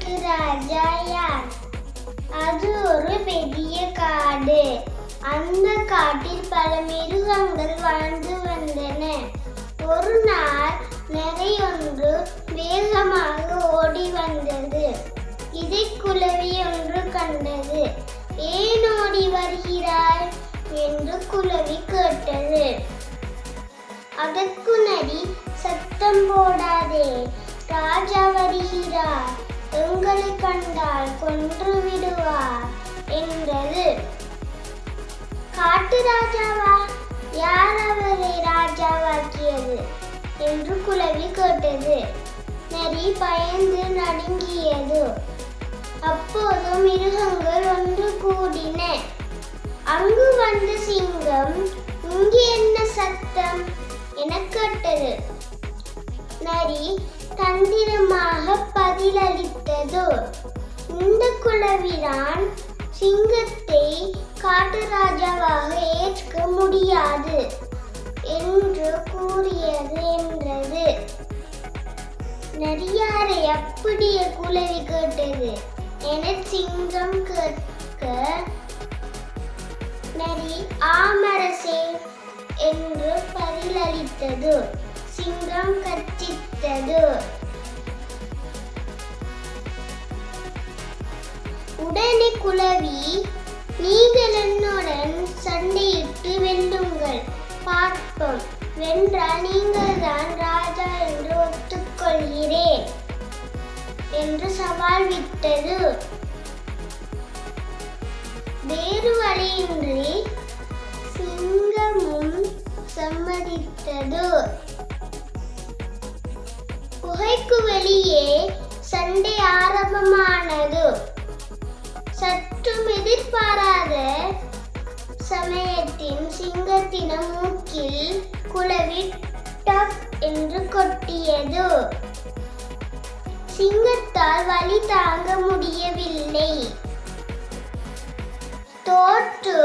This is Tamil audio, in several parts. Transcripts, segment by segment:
காட்டுக்கு ராஜா யார்? அது ஒரு பெரிய காடு. அந்த காட்டில் பல மிருகங்கள் வாழ்ந்து வந்தன. ஒரு நாள் நரி ஒன்று வேகமாக ஓடி வந்தது. இதை குளவி ஒன்று கண்டது. ஏன் ஓடி வருகிறாய் என்று குளவி கேட்டது. அதற்கு நரி, சத்தம் போடாதே, ராஜா வருகிறார், எங்களை கண்டால் கொன்று விடுவார் என்றது. காட்டு ராஜாவா? யார் அவரை ராஜாவாக்கியது என்று குளவி கேட்டது. நரி பயந்து நடுங்கியது. அப்போது மிருகங்கள் ஒன்று கூடின. அங்கு வந்த சிங்கம், இங்கே என்ன சத்தம் என கேட்டது. நரி தந்திரமாக பதிலளித்தது. இந்த குளவிதான் சிங்கத்தை காட்டு ராஜாவாக ஏற்க முடியாது என்று கூறியது என்றது. நரியாரை அப்படியே குளவி கேட்டது என சிங்கம் கேட்க, நரி ஆமரசே என்று பதிலளித்தது. சிங்கம் கர்ச்சித்தது. உடனே குளவி, நீங்கள் என்னுடன் சண்டையிட்டு வெல்லுங்கள், பார்ப்போம், வென்றால் நீங்கள் தான் ராஜா என்று ஒத்துக்கொள்கிறேன் என்று சவால் விட்டது. வேறு வழியின்றி சிங்கமும் சம்மதித்தது. குகைக்கு வெளியே சண்டை ஆரம்பமானது. சற்றும் எதிர்பாராத சமயத்தின் சிங்கத்தின் மூக்கில் குளவி டக் என்று கொட்டியது. சிங்கத்தால் வலி தாங்க முடியவில்லை. தோற்று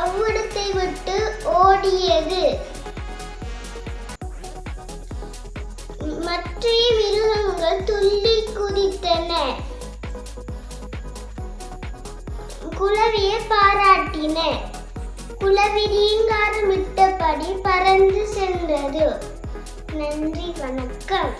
அவ்விடத்தை விட்டு ஓடியது. மற்ற மிருகங்கள் துள்ளி குதித்தன. குளவியை பாராட்டின. குளவி ரீங்காரமிட்டபடி பறந்து சென்றது. நன்றி, வணக்கம்.